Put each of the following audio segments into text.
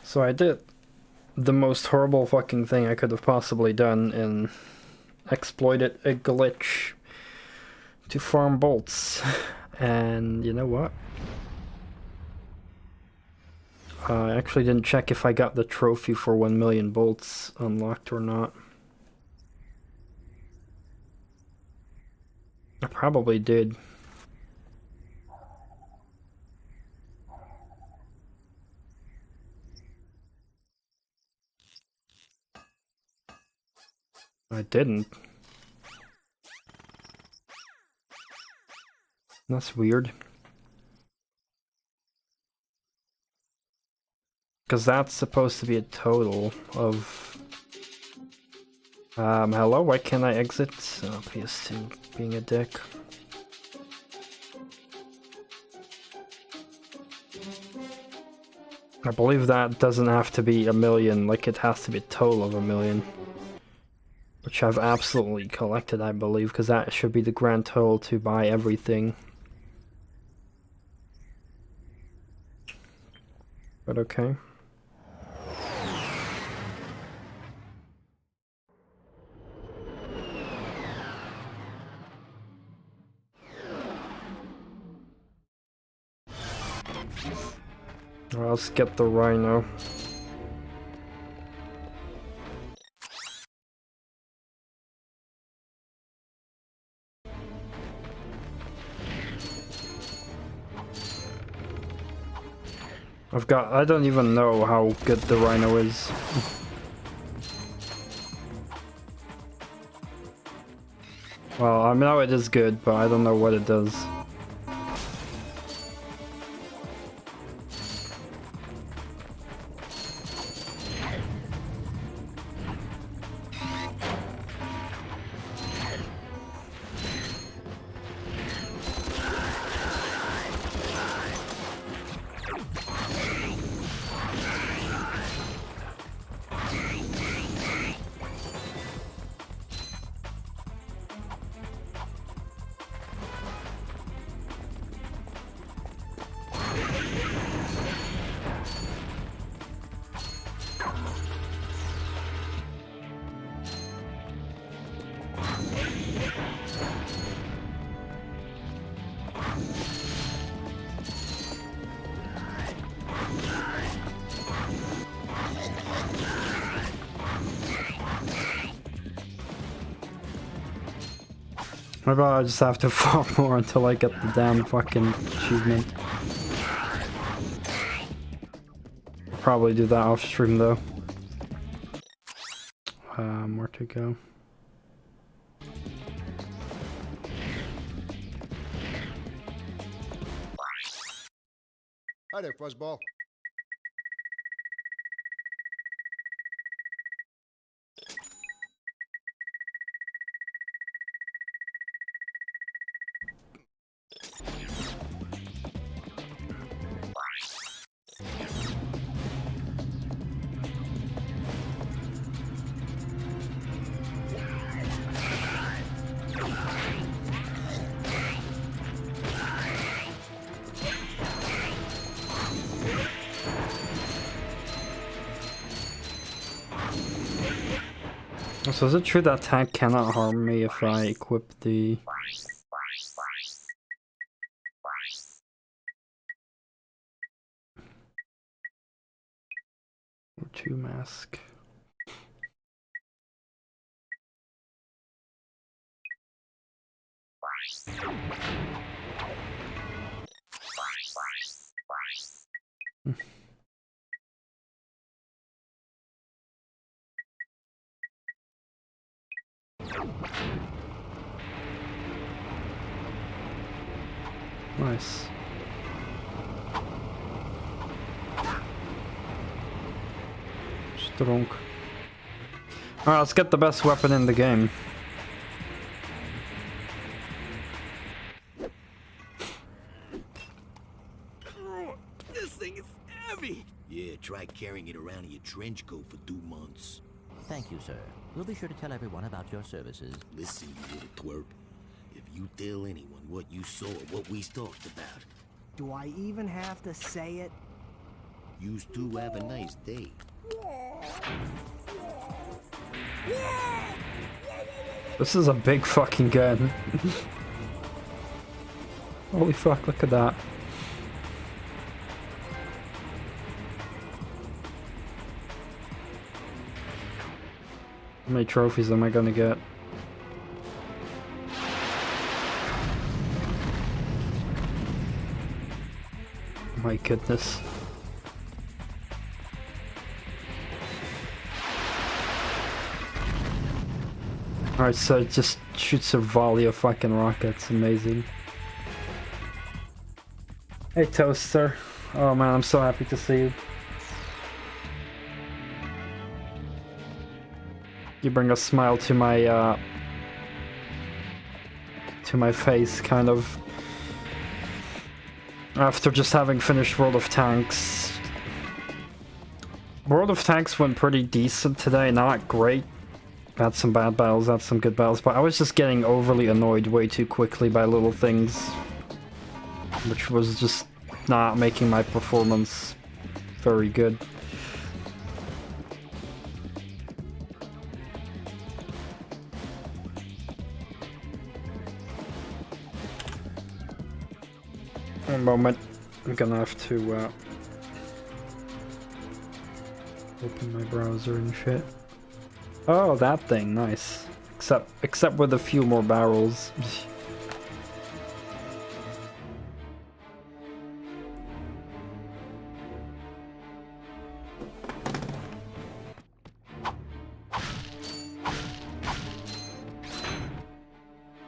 So I did the most horrible fucking thing I could have possibly done and exploited a glitch to farm bolts. And you know what? I actually didn't check if I got the trophy for 1 million bolts unlocked or not. I probably did. I didn't. That's weird. Because that's supposed to be a total of... hello? Why can't I exit? Oh, PS2 being a dick. I believe that doesn't have to be 1 million, like it has to be a total of 1 million. Which I've absolutely collected, I believe, because that should be the grand total to buy everything. But okay. Well, let's get the Rhino. I don't even know how good the Rhino is. Well, I know it is good, but I don't know what it does. Maybe I just have to farm more until I get the damn fucking achievement. Probably do that off stream though. Where to go? Hi there, Fuzzball. So is it true that tank cannot harm me if I equip the... Two mask? Nice. Strong. Alright, let's get the best weapon in the game. This thing is heavy! Yeah, try carrying it around in your trench coat for 2 months. Thank you, sir. We'll be sure to tell everyone about your services. Listen, you little twerp. If you tell anyone what you saw or what we talked about... Do I even have to say it? You two have a nice day. This is a big fucking gun. Holy fuck, look at that. How many trophies am I gonna get? My goodness. Alright, so it just shoots a volley of fucking rockets. Amazing. Hey, Toaster. Oh man, I'm so happy to see you. You bring a smile to my face, kind of. After just having finished World of Tanks. World of Tanks went pretty decent today, not great. Had some bad battles, had some good battles, but I was just getting overly annoyed way too quickly by little things. Which was just not making my performance very good. One moment, I'm gonna have to open my browser and shit. Oh, that thing, nice. Except with a few more barrels.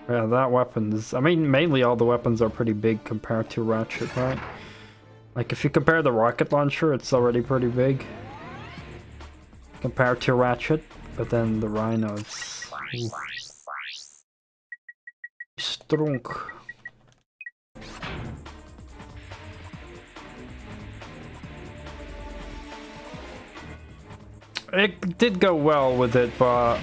Yeah, that weapon's... I mean, mainly all the weapons are pretty big compared to Ratchet, right? Like, if you compare the rocket launcher, it's already pretty big. Compared to Ratchet, but then the Rhinos... Strunk. It did go well with it, but...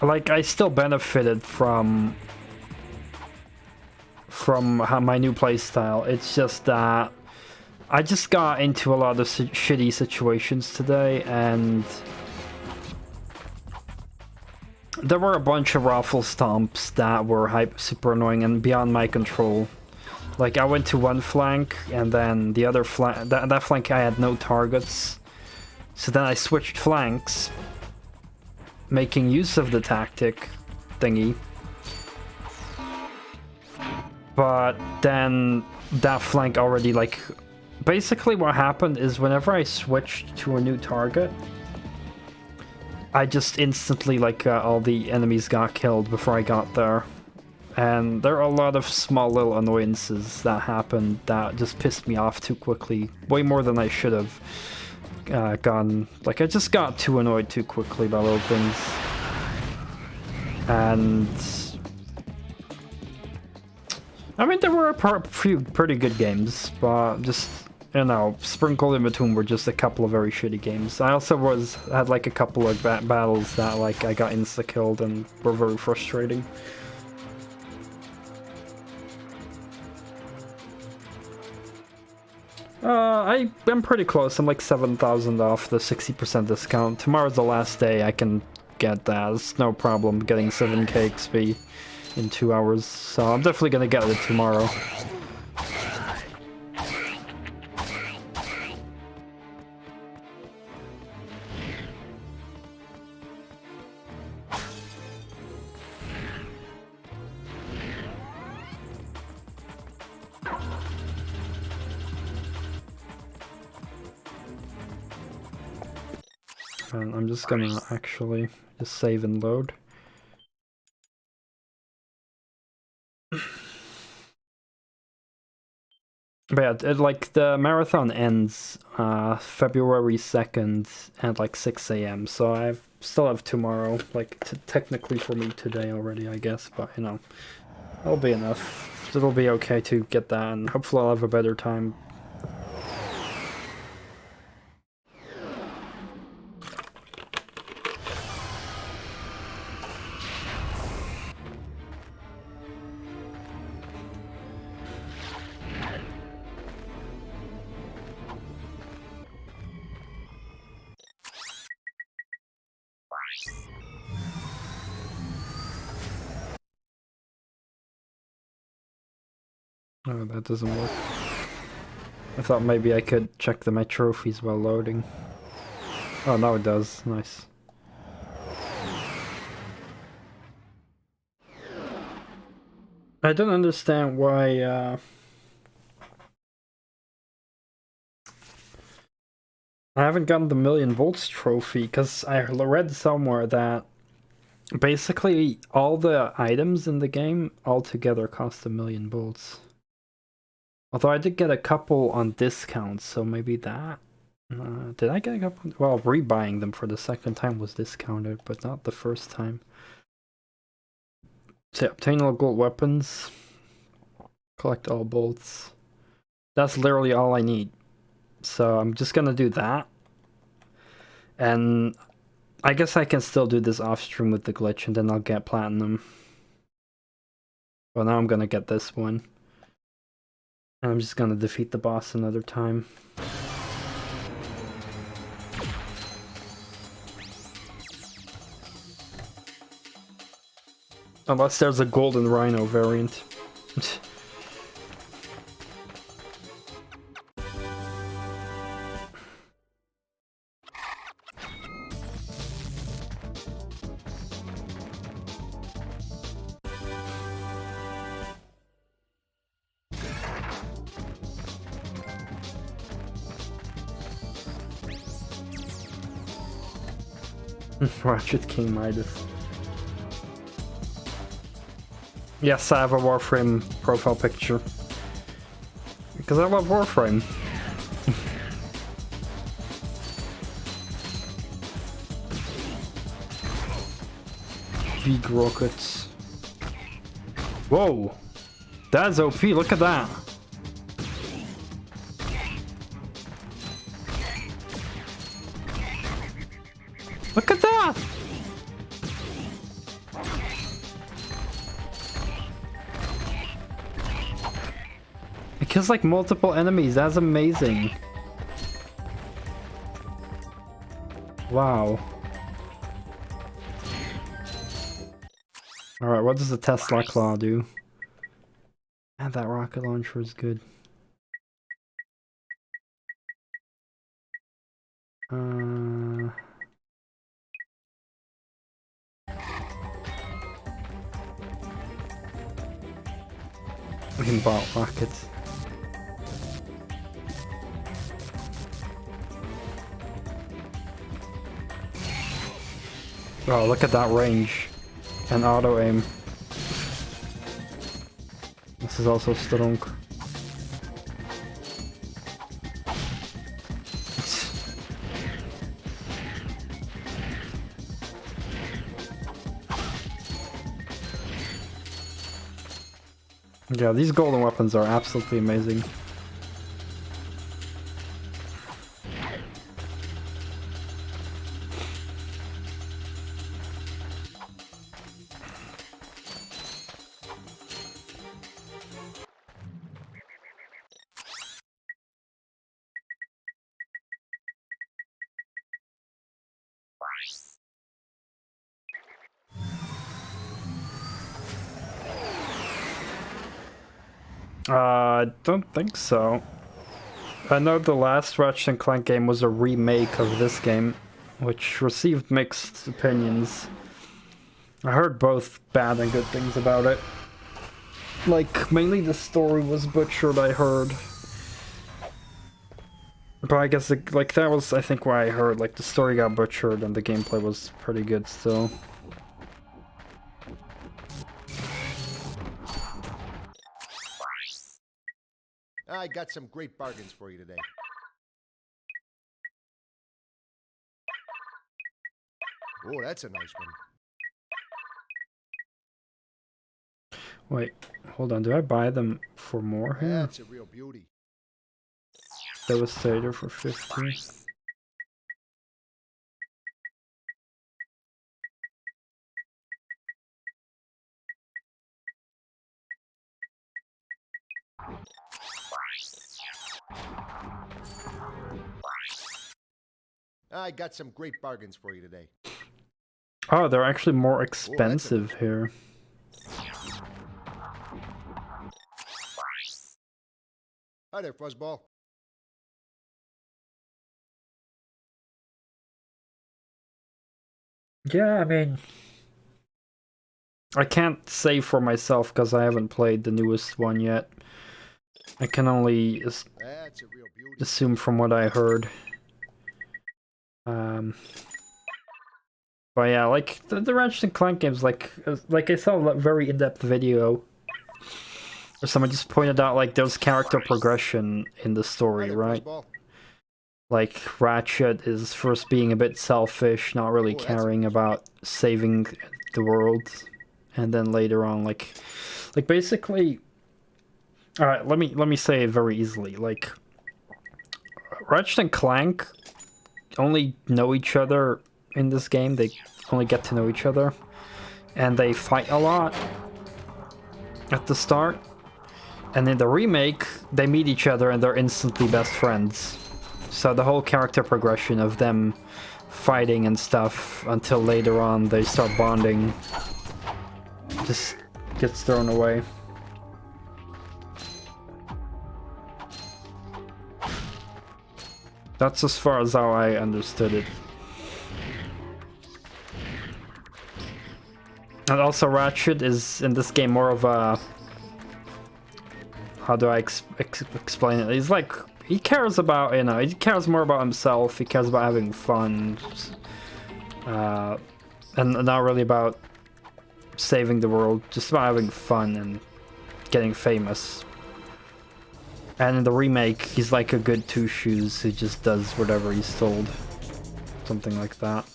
like, I still benefited from my new playstyle. It's just that I just got into a lot of shitty situations today, and there were a bunch of raffle stomps that were super annoying and beyond my control. Like, I went to one flank, and then the other flank, that flank I had no targets. So then I switched flanks, making use of the tactic thingy. But then that flank already, like... basically what happened is whenever I switched to a new target, I just instantly, like, all the enemies got killed before I got there. And there are a lot of small little annoyances that happened that just pissed me off too quickly. Way more than I should have gone. Like, I just got too annoyed too quickly by little things. And... I mean, there were a few pretty good games, but just, you know, sprinkled in between were just a couple of very shitty games. I also had like a couple of battles that, like, I got insta-killed and were very frustrating. I'm pretty close. I'm like 7,000 off the 60% discount. Tomorrow's the last day I can get that. It's no problem getting 7k XP in 2 hours. So I'm definitely gonna get it tomorrow. And I'm just gonna actually just save and load. But yeah, like the marathon ends February 2nd at like 6 AM, so I still have tomorrow, like technically for me today already, I guess, but you know, that'll be enough. It'll be okay to get that, and hopefully I'll have a better time. Oh, that doesn't work. I thought maybe I could check my trophies while loading. Oh, now it does. Nice. I don't understand why I haven't gotten the 1,000,000 volts trophy, because I read somewhere that basically all the items in the game altogether cost 1,000,000 volts. Although I did get a couple on discounts, so maybe that. Did I get a couple? Well, rebuying them for the second time was discounted, but not the first time. So obtain all gold weapons. Collect all bolts. That's literally all I need. So I'm just gonna do that. And I guess I can still do this off stream with the glitch, and then I'll get platinum. Well, now I'm gonna get this one. And I'm just gonna defeat the boss another time. Unless there's a golden rhino variant. Ratchet King Midas. Yes, I have a Warframe profile picture. Because I love Warframe. Big rockets. Whoa! That's OP, look at that! Look at that! It kills like multiple enemies, that's amazing. Wow. Alright, what does the Tesla Claw do? And that rocket launcher is good. We can bot rockets. Oh, look at that range. And auto aim. This is also STRONKI. Yeah, these golden weapons are absolutely amazing. I don't think so. I know the last Ratchet and Clank game was a remake of this game, which received mixed opinions. I heard both bad and good things about it. Like, mainly the story was butchered, I heard. But I guess, like, that was, I think, why I heard. Like, the story got butchered and the gameplay was pretty good still. I got some great bargains for you today. Oh, that's a nice one. Wait, hold on. Do I buy them for more here? That's a real beauty. Devastator for 50. I got some great bargains for you today. Oh, they're actually more expensive here. Hi there, Fuzzball. Yeah, I mean, I can't say for myself because I haven't played the newest one yet. I can only That's a real beauty. assume from what I heard. But yeah, like the Ratchet and Clank games, like I saw a very in-depth video where someone just pointed out like there's character progression in the Hi story, there, right? Fuzzball. Like Ratchet is first being a bit selfish, not really Oh, that's caring about saving the world, and then later on, like basically, all right, let me say it very easily, like Ratchet and Clank only know each other in this game. They only get to know each other, and they fight a lot at the start. And in the remake, they meet each other and they're instantly best friends. So the whole character progression of them fighting and stuff until later on they start bonding just gets thrown away. That's as far as how I understood it. And also Ratchet is in this game more of a... How do I explain it? He's like... He cares about, you know, he cares more about himself, he cares about having fun. And not really about saving the world, just about having fun and getting famous. And in the remake, he's like a good two shoes who just does whatever he's told. Something like that.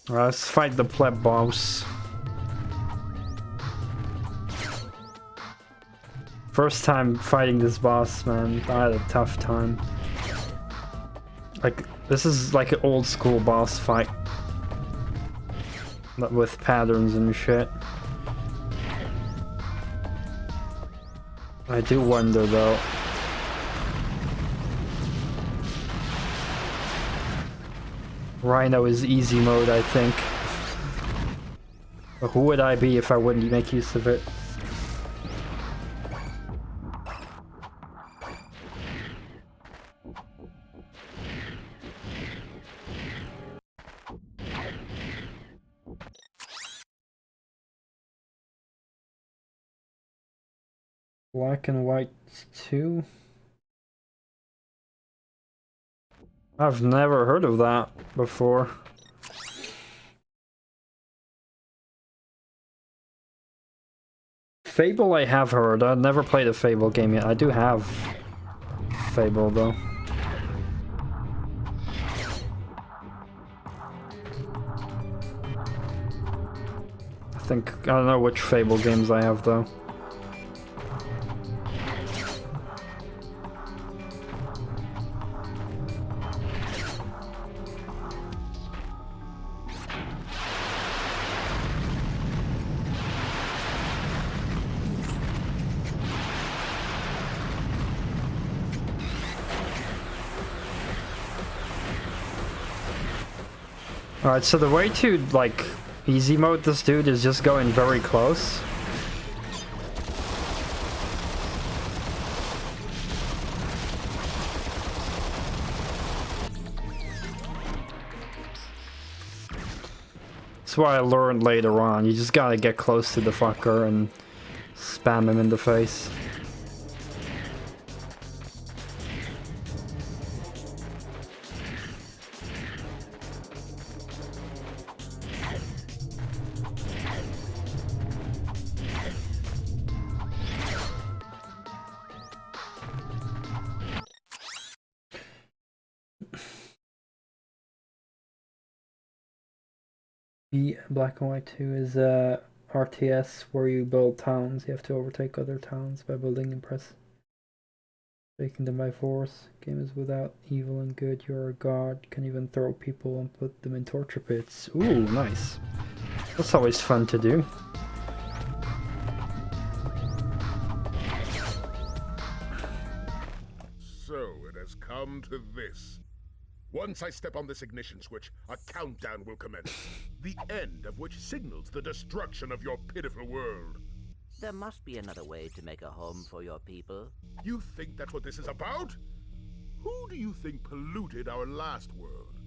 Alright, let's fight the pleb boss. First time fighting this boss, man. I had a tough time. Like, this is like an old school boss fight. With patterns and shit. I do wonder though. Rhino is easy mode, I think. But who would I be if I wouldn't make use of it? Black and White 2? I've never heard of that before. Fable I have heard. I've never played a Fable game yet. I do have Fable though. I don't know which Fable games I have though. Alright, so the way to, like, easy mode this dude is just going very close. That's what I learned later on. You just gotta get close to the fucker and spam him in the face. Black and White 2 is RTS where you build towns. You have to overtake other towns by building and taking them by force. Game is without evil and good. You're a god. Can even throw people and put them in torture pits. Ooh, nice. That's always fun to do. So it has come to this. Once I step on this ignition switch, a countdown will commence. The end of which signals the destruction of your pitiful world. There must be another way to make a home for your people. You think that's what this is about? Who do you think polluted our last world?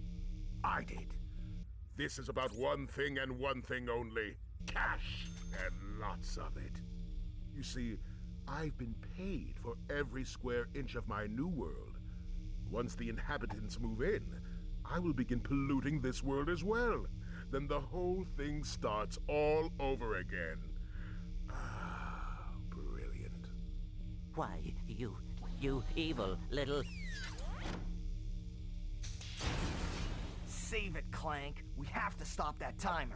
I did. This is about one thing and one thing only. Cash, and lots of it. You see, I've been paid for every square inch of my new world. Once the inhabitants move in, I will begin polluting this world as well. Then the whole thing starts all over again. Ah, brilliant. Why, you evil little... Save it, Clank. We have to stop that timer.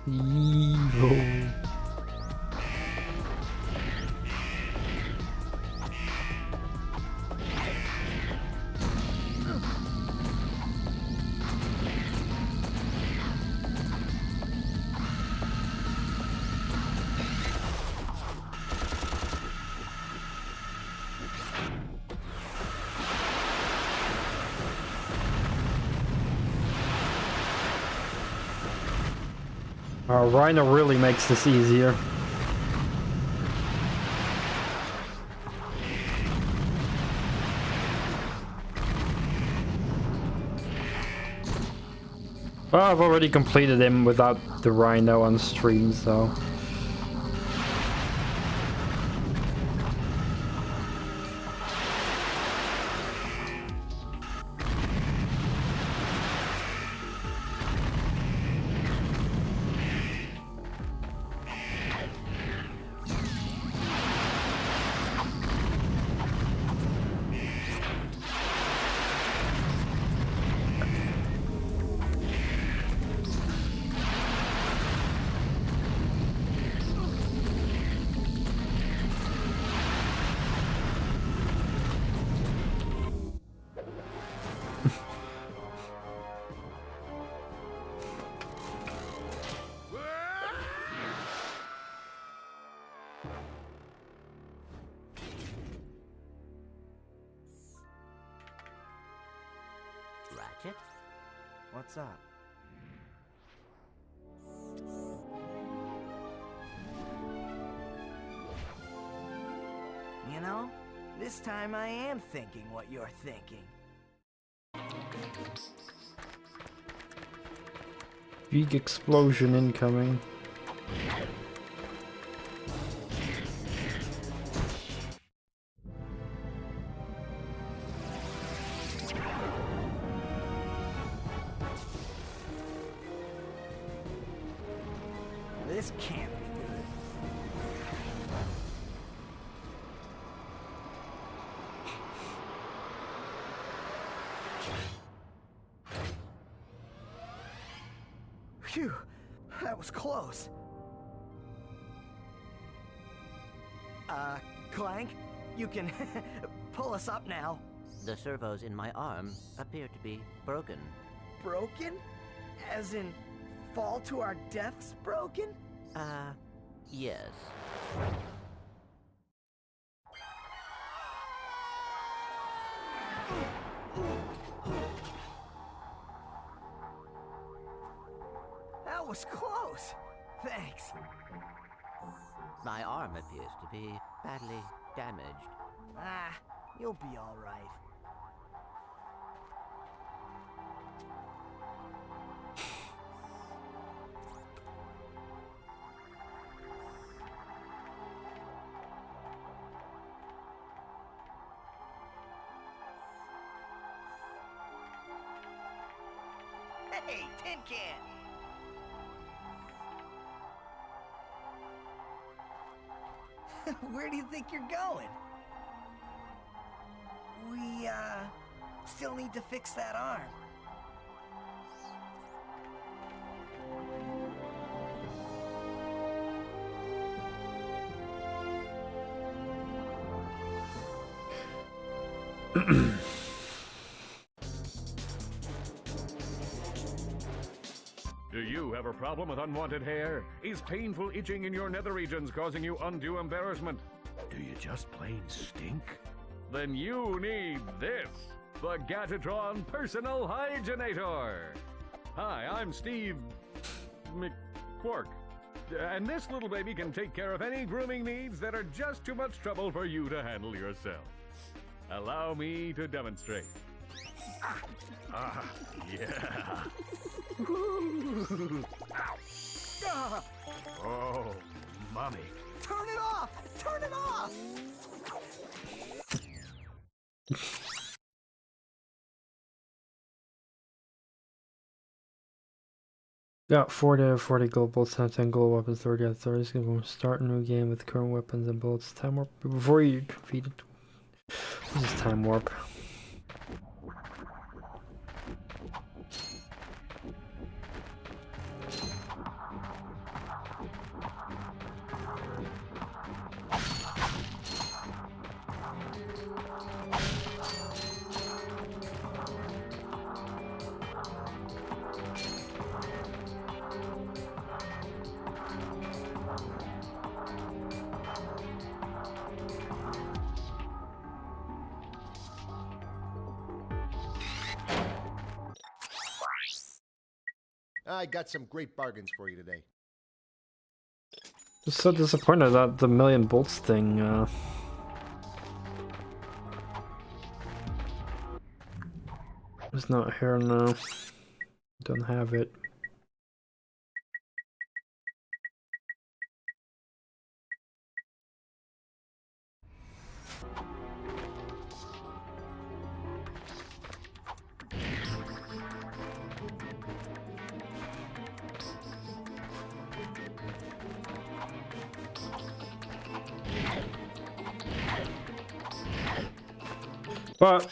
Evil. Rhino really makes this easier. Well, I've already completed him without the Rhino on stream, so... Ratchet? What's up? You know, this time I am thinking what you're thinking. Big explosion incoming. This can't be good. Phew, that was close. Clank, you can pull us up now. The servos in my arm appear to be broken. Broken? As in, fall to our deaths broken? Yes. That was close. Thanks. My arm appears to be badly damaged. Ah, you'll be all right. Hey, Tin Can! Where do you think you're going? We, still need to fix that arm. Do you have a problem with unwanted hair? Is painful itching in your nether regions causing you undue embarrassment? Do you just plain stink? Then you need this, the Gadgetron Personal Hygienator. Hi, I'm Steve McQuark, and this little baby can take care of any grooming needs that are just too much trouble for you to handle yourself. Allow me to demonstrate. Yeah. Oh, mommy. Turn it off! Turn it off! Got 40 out of 40 gold bullets, 10 gold weapons, 30 out of 30. It's gonna start a new game with current weapons and bullets. Time warp. Before you defeat it. This is time warp. I got some great bargains for you today. Just so disappointed that the million bolts thing, is not here now. Don't have it. But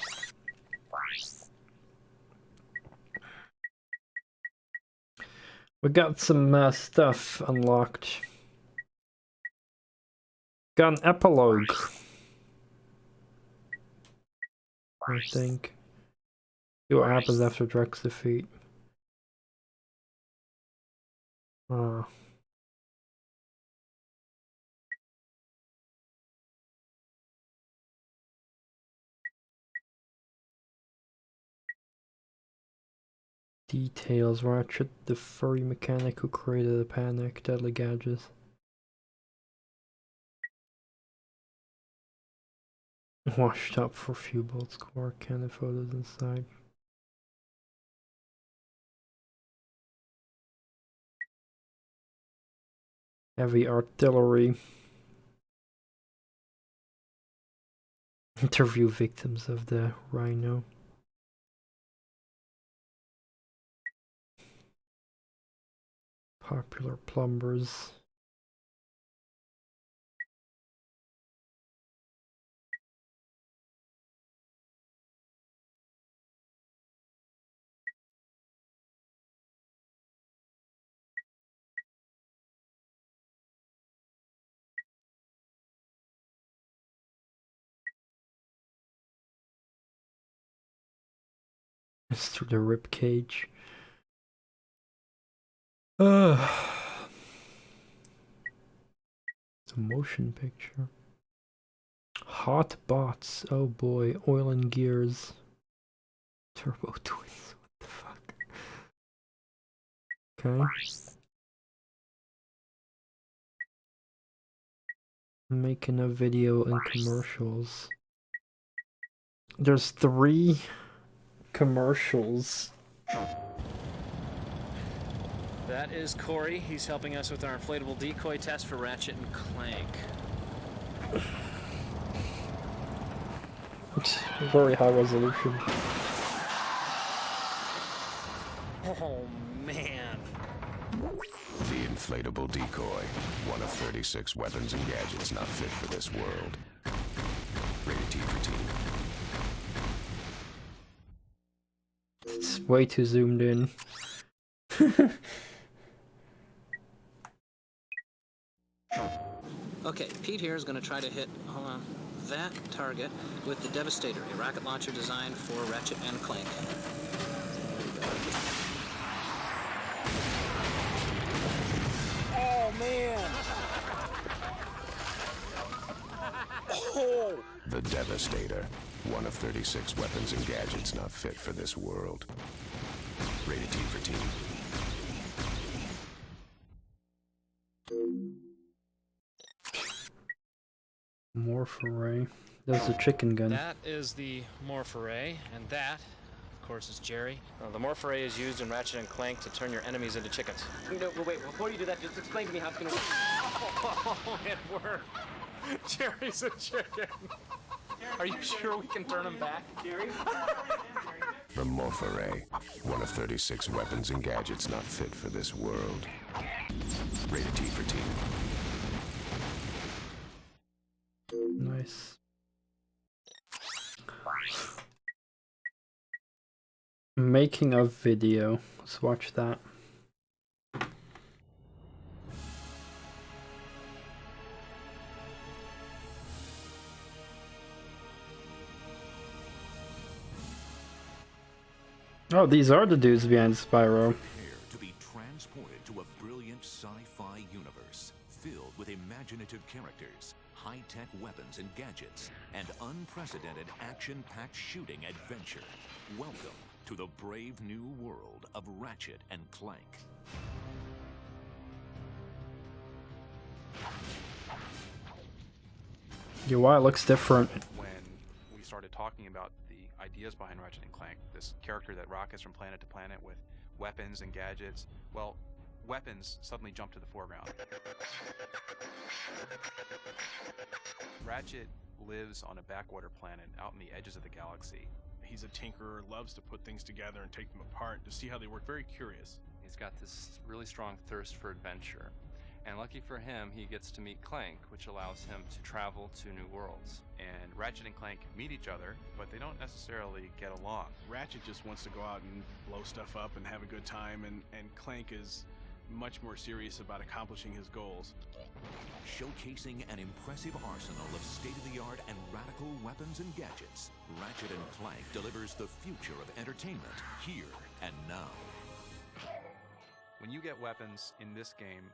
we got some stuff unlocked. Got an epilogue, I think. See what happens after Drek's defeat. Details. Ratchet, the furry mechanic who created the panic, deadly gadgets. Washed up for a few bolts, core, cannon photos inside. Heavy artillery. Interview victims of the Rhino. Popular plumbers. It's through the rib cage. It's a motion picture. Hot bots. Oh boy. Oil and gears. Turbo twins. What the fuck? Okay. Making a video and commercials. There's 3 commercials. That is Corey. He's helping us with our inflatable decoy test for Ratchet and Clank. It's very high resolution. Oh, man. The inflatable decoy. One of 36 weapons and gadgets not fit for this world. Rated T for teen. It's way too zoomed in. Okay, Pete here is going to try to hit, hold on, that target with the Devastator, a rocket launcher designed for Ratchet and Clank. Oh, man! The Devastator. One of 36 weapons and gadgets not fit for this world. Rated T for Teen. Morph array. There's a chicken gun. That is the morph array, and that, of course, is Jerry. The morph array is used in Ratchet and Clank to turn your enemies into chickens. No, wait, before you do that, just explain to me how it's gonna work. Oh, it worked! Jerry's a chicken! Are you sure we can turn him back? Jerry? The Morph Array. One of 36 weapons and gadgets not fit for this world. Rated T for Teen. Nice. Making a video. Let's watch that. Oh, these are the dudes behind Spyro. Prepare to be transported to a brilliant sci-fi universe filled with imaginative characters, high-tech weapons and gadgets, and unprecedented action-packed shooting adventure. Welcome to the brave new world of Ratchet and Clank. UI looks different. When we started talking about the ideas behind Ratchet and Clank, this character that rockets from planet to planet with weapons and gadgets, well, weapons suddenly jumped to the foreground. Ratchet lives on a backwater planet out in the edges of the galaxy. He's a tinkerer, loves to put things together and take them apart to see how they work. Very curious. He's got this really strong thirst for adventure. And lucky for him, he gets to meet Clank, which allows him to travel to new worlds. And Ratchet and Clank meet each other, but they don't necessarily get along. Ratchet just wants to go out and blow stuff up and have a good time, and Clank is much more serious about accomplishing his goals. Showcasing an impressive arsenal of state-of-the-art and radical weapons and gadgets, Ratchet and Clank delivers the future of entertainment here and now. When you get weapons in this game,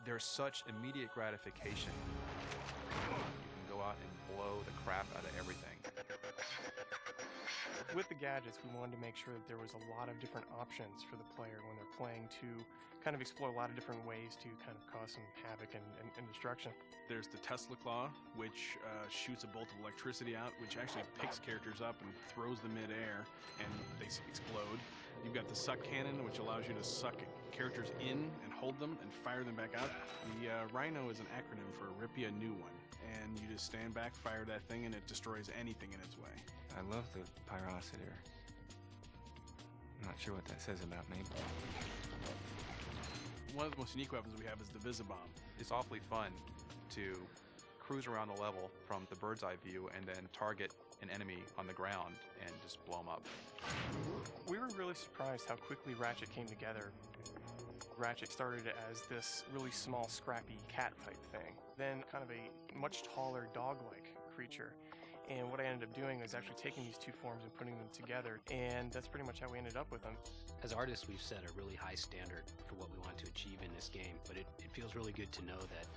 there's such immediate gratification. You can go out and blow the crap out of everything. With the gadgets, we wanted to make sure that there was a lot of different options for the player when they're playing to kind of explore a lot of different ways to kind of cause some havoc and destruction. There's the Tesla Claw, which shoots a bolt of electricity out, which actually picks characters up and throws them mid-air, and they explode. You've got the Suck Cannon, which allows you to suck characters in and hold them and fire them back out. The Rhino is an acronym for Rip Ya New One, and you just stand back, fire that thing, and it destroys anything in its way. I love the pyrocity. I'm not sure what that says about me. One of the most unique weapons we have is the Visibomb. It's awfully fun to cruise around the level from the bird's eye view and then target an enemy on the ground and just blow them up. We were really surprised how quickly Ratchet came together. Ratchet started as this really small, scrappy cat-type thing, then kind of a much taller dog-like creature. And what I ended up doing is actually taking these two forms and putting them together, and that's pretty much how we ended up with them. As artists, we've set a really high standard for what we want to achieve in this game, but it feels really good to know that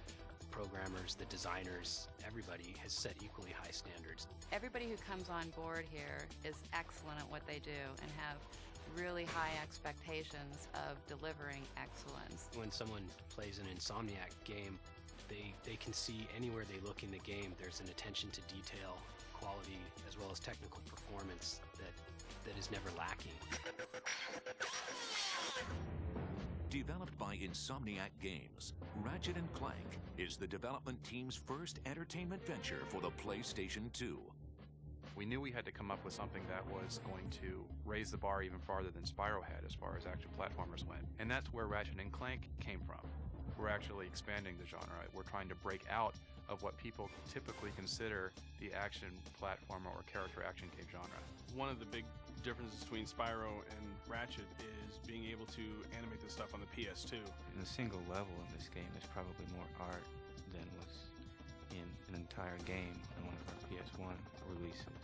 programmers, the designers, everybody has set equally high standards. Everybody who comes on board here is excellent at what they do and have really high expectations of delivering excellence. When someone plays an Insomniac game, they can see anywhere they look in the game, there's an attention to detail, quality, as well as technical performance that is never lacking. Developed by Insomniac Games, Ratchet and Clank is the development team's first entertainment venture for the PlayStation 2. We knew we had to come up with something that was going to raise the bar even farther than Spyro had as far as action platformers went. And that's where Ratchet and Clank came from. We're actually expanding the genre. We're trying to break out of what people typically consider the action platformer or character action game genre. One of the big differences between Spyro and Ratchet is being able to animate this stuff on the PS2. In a single level in this game, there's probably more art than was in an entire game in one of our PS1 releases.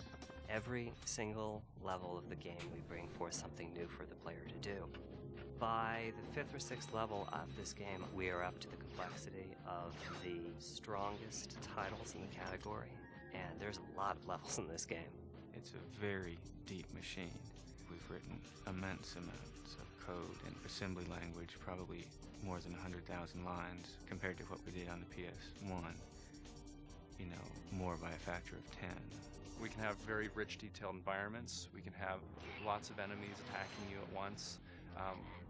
Every single level of the game, we bring forth something new for the player to do. By the 5th or 6th level of this game, we are up to the complexity of the strongest titles in the category, and there's a lot of levels in this game. It's a very deep machine. We've written immense amounts of code in assembly language, probably more than 100,000 lines compared to what we did on the PS1. You know, more by a factor of 10. We can have very rich, detailed environments. We can have lots of enemies attacking you at once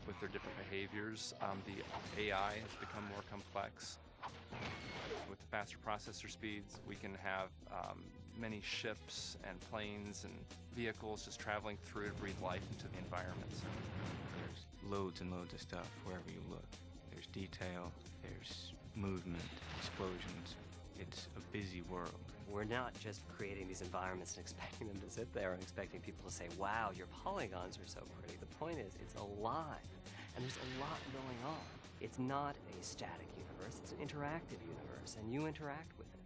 with their different behaviors. The AI has become more complex. With faster processor speeds, we can have many ships and planes and vehicles just traveling through to breathe life into the environments. There's loads and loads of stuff wherever you look. There's detail, there's movement, explosions. It's a busy world. We're not just creating these environments and expecting them to sit there and expecting people to say, wow, your polygons are so pretty. The point is, it's alive, and there's a lot going on. It's not a static universe, it's an interactive universe, and you interact with it.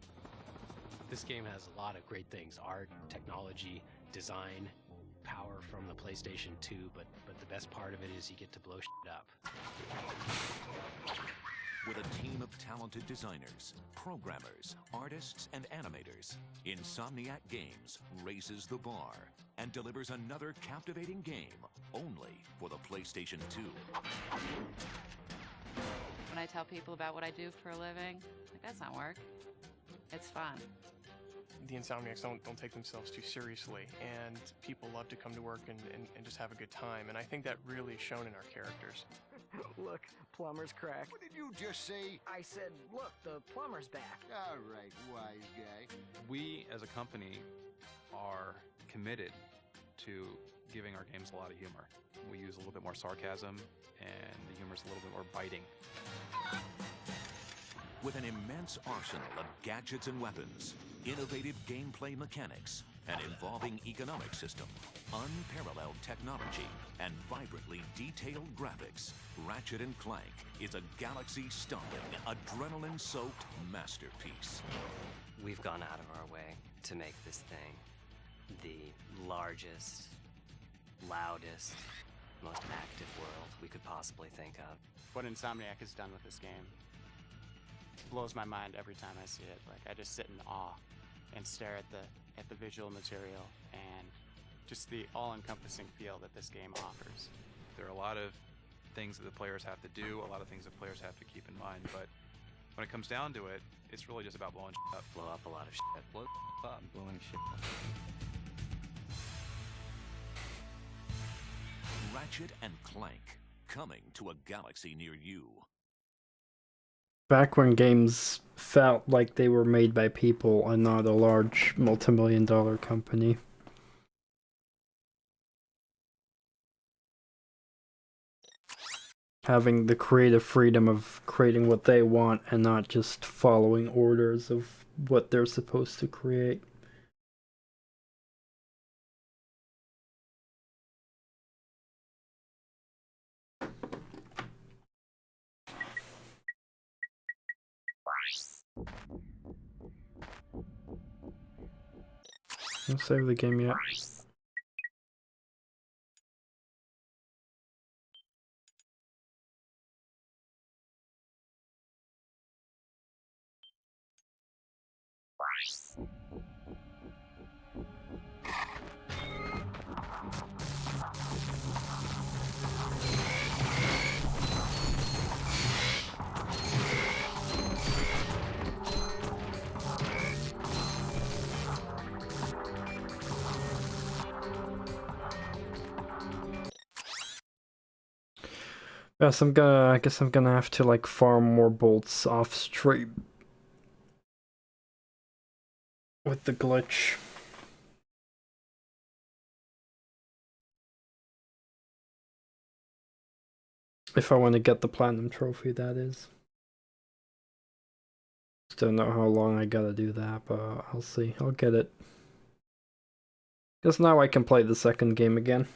This game has a lot of great things: art, technology, design, power from the PlayStation 2, but the best part of it is you get to blow shit up. With a team of talented designers, programmers, artists, and animators, Insomniac Games raises the bar and delivers another captivating game only for the PlayStation 2. When I tell people about what I do for a living, like, that's not work. It's fun. The Insomniacs don't take themselves too seriously, and people love to come to work and just have a good time, and I think that really is shown in our characters. Look, plumber's crack. What did you just say? I said, look, the plumber's back. All right, wise guy. We, as a company, are committed to giving our games a lot of humor. We use a little bit more sarcasm, and the humor's a little bit more biting. With an immense arsenal of gadgets and weapons, innovative gameplay mechanics, an evolving economic system, unparalleled technology, and vibrantly detailed graphics, Ratchet & Clank is a galaxy-stomping, adrenaline-soaked masterpiece. We've gone out of our way to make this thing the largest, loudest, most active world we could possibly think of. What Insomniac has done with this game blows my mind every time I see it. Like, I just sit in awe and stare at the visual material and just the all-encompassing feel that this game offers. There are a lot of things that the players have to do, a lot of things that players have to keep in mind, but when it comes down to it, it's really just about blowing shit up. Blow up a lot of shit. Blow up. Blowing shit up. Ratchet & Clank, coming to a galaxy near you. Back when games felt like they were made by people and not a large multi-million-dollar company. Having the creative freedom of creating what they want and not just following orders of what they're supposed to create. Don't save the game yet. Yes, I guess I'm gonna have to like farm more bolts off stream with the glitch. If I want to get the platinum trophy, that is. Still don't know how long I gotta do that, but I'll see. I'll get it. Guess now I can play the second game again.